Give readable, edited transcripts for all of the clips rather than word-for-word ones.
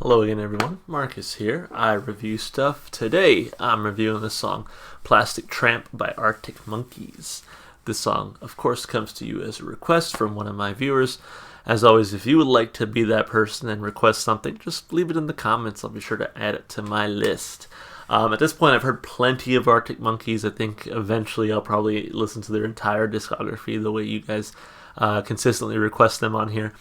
Hello again, everyone. Marcus here. I review stuff. Today, I'm reviewing the song Plastic Tramp by Arctic Monkeys. This song, of course, comes to you as a request from one of my viewers. As always, if you would like to be that person and request something, just leave it in the comments. I'll be sure to add it to my list. At this point, I've heard plenty of Arctic Monkeys. I think eventually I'll probably listen to their entire discography the way you guys consistently request them on here.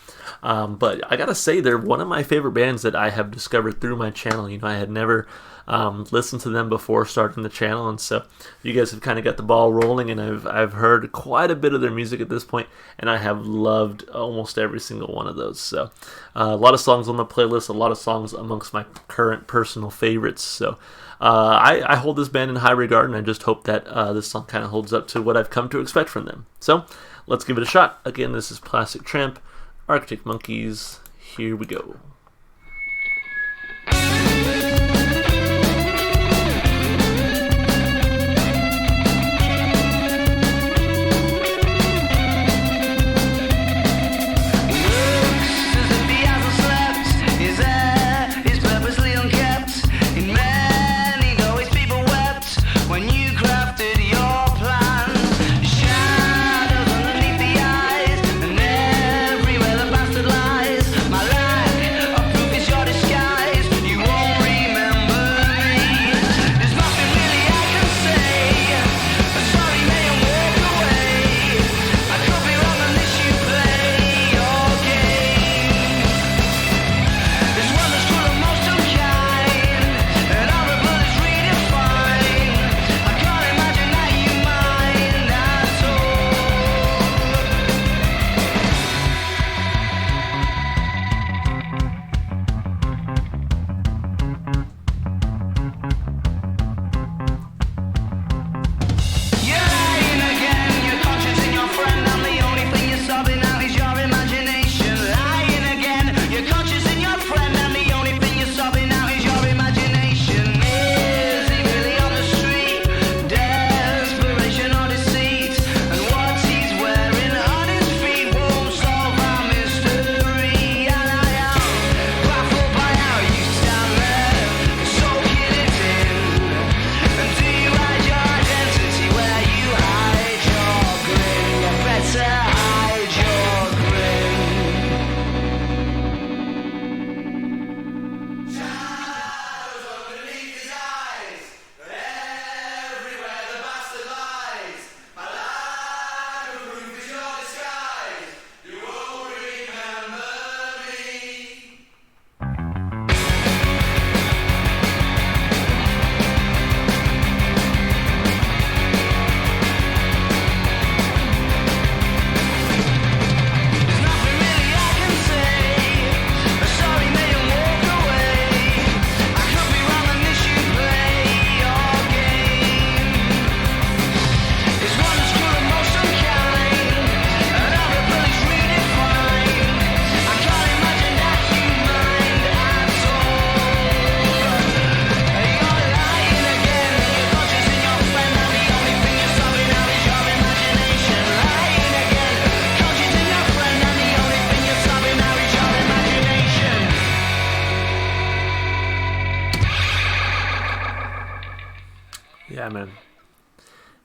But I gotta say, they're one of my favorite bands that I have discovered through my channel. You know, I had never listened to them before starting the channel, and so you guys have kind of got the ball rolling, and I've heard quite a bit of their music at this point, and I have loved almost every single one of those. So a lot of songs on the playlist, a lot of songs amongst my current personal favorites. So I hold this band in high regard, and I just hope that this song kind of holds up to what I've come to expect from them. So let's give it a shot. Again, this is Plastic Tramp, Arctic Monkeys. Here we go. Yeah, man.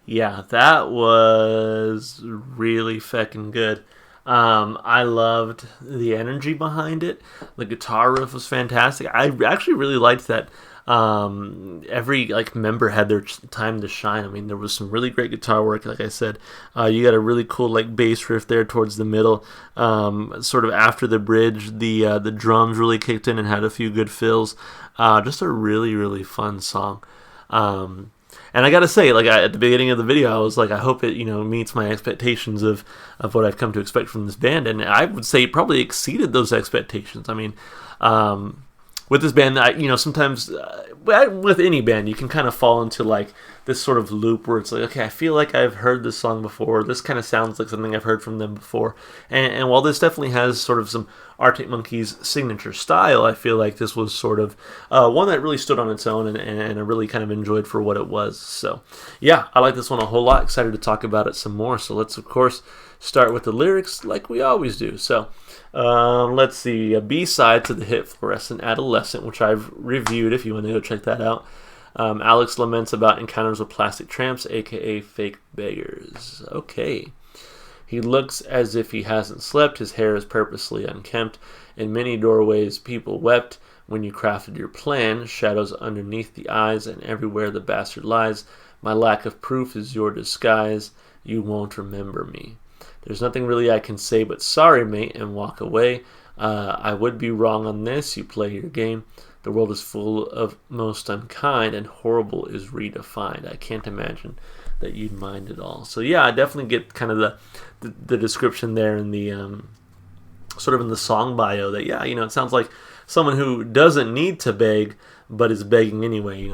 Yeah, that was really feckin' good. I loved the energy behind it. The guitar riff was fantastic. I actually really liked that every member had their time to shine. I mean, there was some really great guitar work. Like I said, you got a really cool bass riff there towards the middle. Sort of after the bridge, the drums really kicked in and had a few good fills. Just a really, really fun song. And I gotta say, at the beginning of the video, I was like, I hope it, meets my expectations of what I've come to expect from this band, and I would say it probably exceeded those expectations. I mean, with this band, sometimes with any band, you can kind of fall into this sort of loop where it's like, okay, I feel like I've heard this song before. This kind of sounds like something I've heard from them before. And while this definitely has sort of some Arctic Monkeys signature style, I feel like this was sort of one that really stood on its own, and I really kind of enjoyed for what it was. So yeah, I like this one a whole lot. Excited to talk about it some more. So let's, of course, start with the lyrics like we always do. So Let's see, a B-side to the hit Fluorescent Adolescent, which I've reviewed if you want to go check that out. Alex laments about encounters with plastic tramps, aka fake beggars. Okay. He looks as if he hasn't slept. His hair is purposely unkempt. In many doorways, people wept when you crafted your plan. Shadows underneath the eyes, and everywhere the bastard lies. My lack of proof is your disguise. You won't remember me. There's nothing really I can say but sorry, mate, and walk away. I would be wrong on this. You play your game. The world is full of most unkind, and horrible is redefined. I can't imagine that you'd mind at all. So yeah, I definitely get kind of the description there in the sort of in the song bio that, yeah, it sounds like someone who doesn't need to beg but is begging anyway.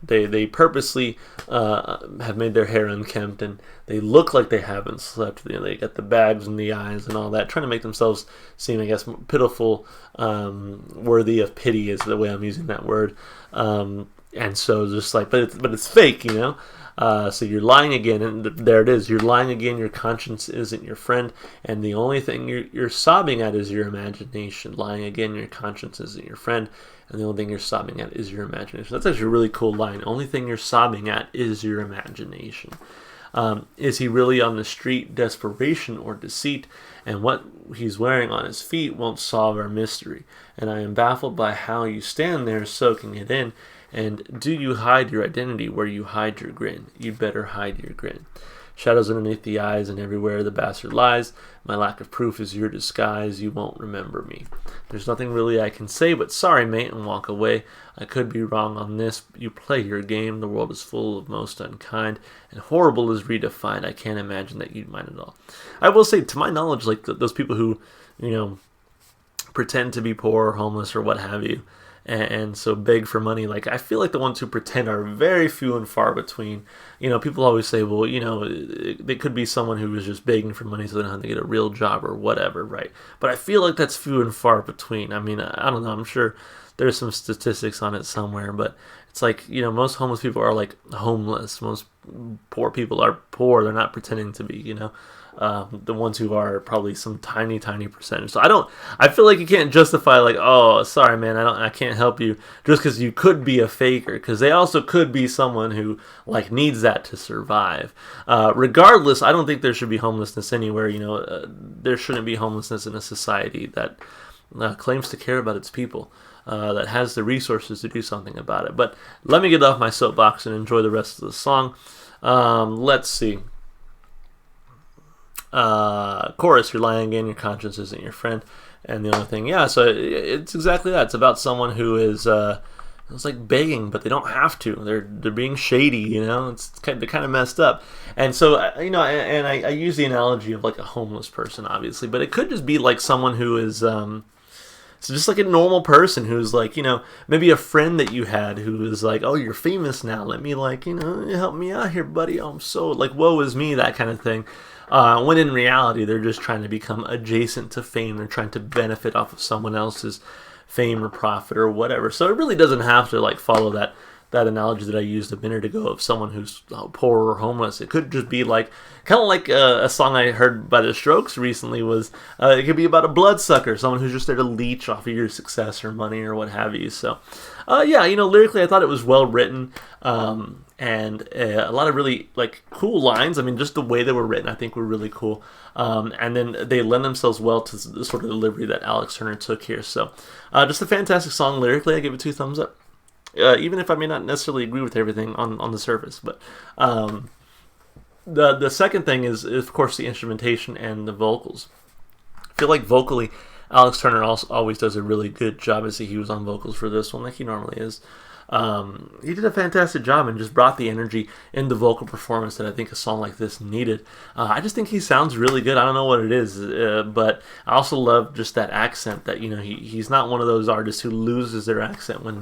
They purposely have made their hair unkempt, and they look like they haven't slept. They got the bags in the eyes and all that, trying to make themselves seem, I guess, pitiful, worthy of pity is the way I'm using that word. And so just like, but it's fake, So you're lying again, and there it is. You're lying again. Your conscience isn't your friend, and the only thing you're sobbing at is your imagination. Lying again, your conscience isn't your friend, and the only thing you're sobbing at is your imagination. That's actually a really cool line. The only thing you're sobbing at is your imagination. Is he really on the street? Desperation or deceit? And what he's wearing on his feet won't solve our mystery. And I am baffled by how you stand there soaking it in. And do you hide your identity where you hide your grin? You'd better hide your grin. Shadows underneath the eyes, and everywhere the bastard lies. My lack of proof is your disguise. You won't remember me. There's nothing really I can say but sorry, mate, and walk away. I could be wrong on this. You play your game. The world is full of most unkind, and horrible is redefined. I can't imagine that you'd mind at all. I will say, to my knowledge, like those people who, pretend to be poor or homeless or what have you, and so beg for money, like, I feel like the ones who pretend are very few and far between. People always say, well, they could be someone who is just begging for money so they don't have to get a real job or whatever, right? But I feel like that's few and far between. I mean, I don't know, I'm sure there's some statistics on it somewhere, but it's like, most homeless people are like homeless. Most poor people are poor. They're not pretending to be, the ones who are probably some tiny percentage. So I feel like you can't justify like, oh, sorry, man, I can't help you just because you could be a faker, because they also could be someone who like needs that to survive. Regardless, I don't think there should be homelessness anywhere. There shouldn't be homelessness in a society that claims to care about its people, that has the resources to do something about it. But let me get off my soapbox and enjoy the rest of the song. Let's see. Chorus, you're lying again, your conscience isn't your friend. And the only thing, so it's exactly that. It's about someone who is it's like begging, but they don't have to. They're being shady, they're kind of messed up. And so I use the analogy of like a homeless person, obviously, but it could just be like someone who is so just like a normal person who's like, maybe a friend that you had who is like, oh, you're famous now, let me like, help me out here, buddy. I'm so like, woe is me, that kind of thing. When in reality, they're just trying to become adjacent to fame. They're trying to benefit off of someone else's fame or profit or whatever. So it really doesn't have to like follow that analogy that I used a minute ago of someone who's poor or homeless. It could just be like, kind of like a song I heard by The Strokes recently was, it could be about a bloodsucker, someone who's just there to leech off of your success or money or what have you. So, lyrically I thought it was well written. And a lot of really like cool lines. I mean, just the way they were written, I think, were really cool. And then they lend themselves well to the sort of delivery that Alex Turner took here. So, just a fantastic song lyrically. I give it 2 thumbs up, even if I may not necessarily agree with everything on the surface. But the second thing is of course the instrumentation and the vocals. I feel like vocally, Alex Turner always does a really good job. As he was on vocals for this one, like he normally is. He did a fantastic job and just brought the energy in the vocal performance that I think a song like this needed. I just think he sounds really good. I don't know what it is, but I also love just that accent that, he's not one of those artists who loses their accent when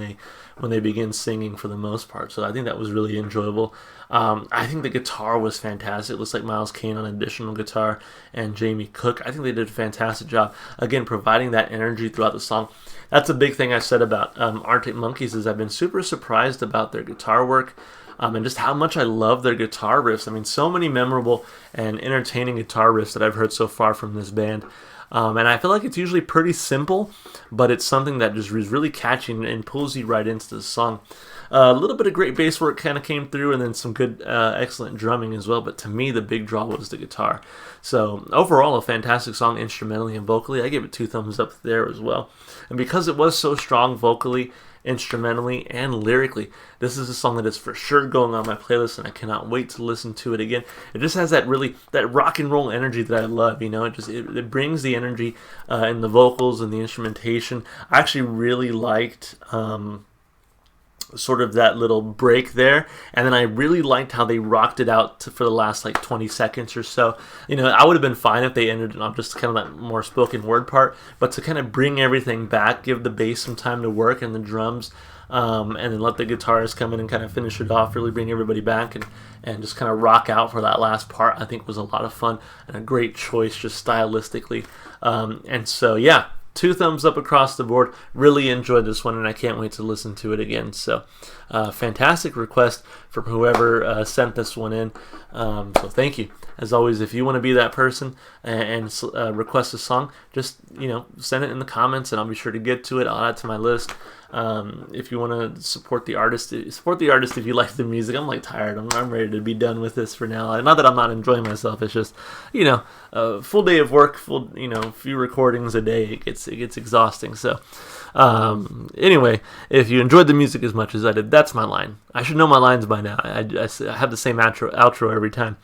they begin singing for the most part. So I think that was really enjoyable. I think the guitar was fantastic. It looks like Miles Kane on additional guitar and Jamie Cook. I think they did a fantastic job, again, providing that energy throughout the song. That's a big thing I said about Arctic Monkeys is I've been super surprised about their guitar work and just how much I love their guitar riffs. I mean, so many memorable and entertaining guitar riffs that I've heard so far from this band. And I feel like it's usually pretty simple, but it's something that just is really catchy and pulls you right into the song. A little bit of great bass work kind of came through, and then some good, excellent drumming as well. But to me, the big draw was the guitar. So overall, a fantastic song instrumentally and vocally. I give it 2 thumbs up there as well. And because it was so strong vocally, instrumentally, and lyrically, this is a song that is for sure going on my playlist, and I cannot wait to listen to it again. It just has that rock and roll energy that I love. It brings the energy in the vocals and the instrumentation. I actually really liked sort of that little break there, and then I really liked how they rocked it out for the last like 20 seconds or so. I would have been fine if they ended on just kind of that more spoken word part, but to kind of bring everything back, give the bass some time to work and the drums, and then let the guitars come in and kind of finish it off, really bring everybody back and just kind of rock out for that last part, I think was a lot of fun and a great choice just stylistically. And so yeah, 2 thumbs up across the board. Really enjoyed this one, and I can't wait to listen to it again. So, fantastic request from whoever sent this one in. So thank you. As always, if you want to be that person and request a song, just send it in the comments, and I'll be sure to get to it. I'll add to my list. If you want to support the artist if you like the music. I'm like tired. I'm ready to be done with this for now. Not that I'm not enjoying myself. It's just a full day of work, few recordings a day. It gets exhausting. So anyway, if you enjoyed the music as much as I did, that's my line. I should know my lines by now. I have the same outro every time.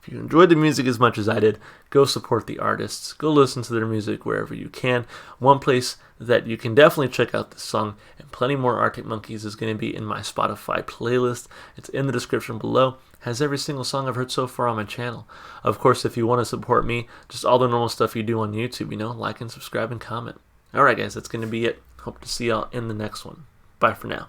If you enjoyed the music as much as I did, go support the artists. Go listen to their music wherever you can. One place that you can definitely check out this song and plenty more Arctic Monkeys is going to be in my Spotify playlist. It's in the description below. Has every single song I've heard so far on my channel. Of course, if you want to support me, just all the normal stuff you do on YouTube, like and subscribe and comment. Alright guys, that's going to be it. Hope to see y'all in the next one. Bye for now.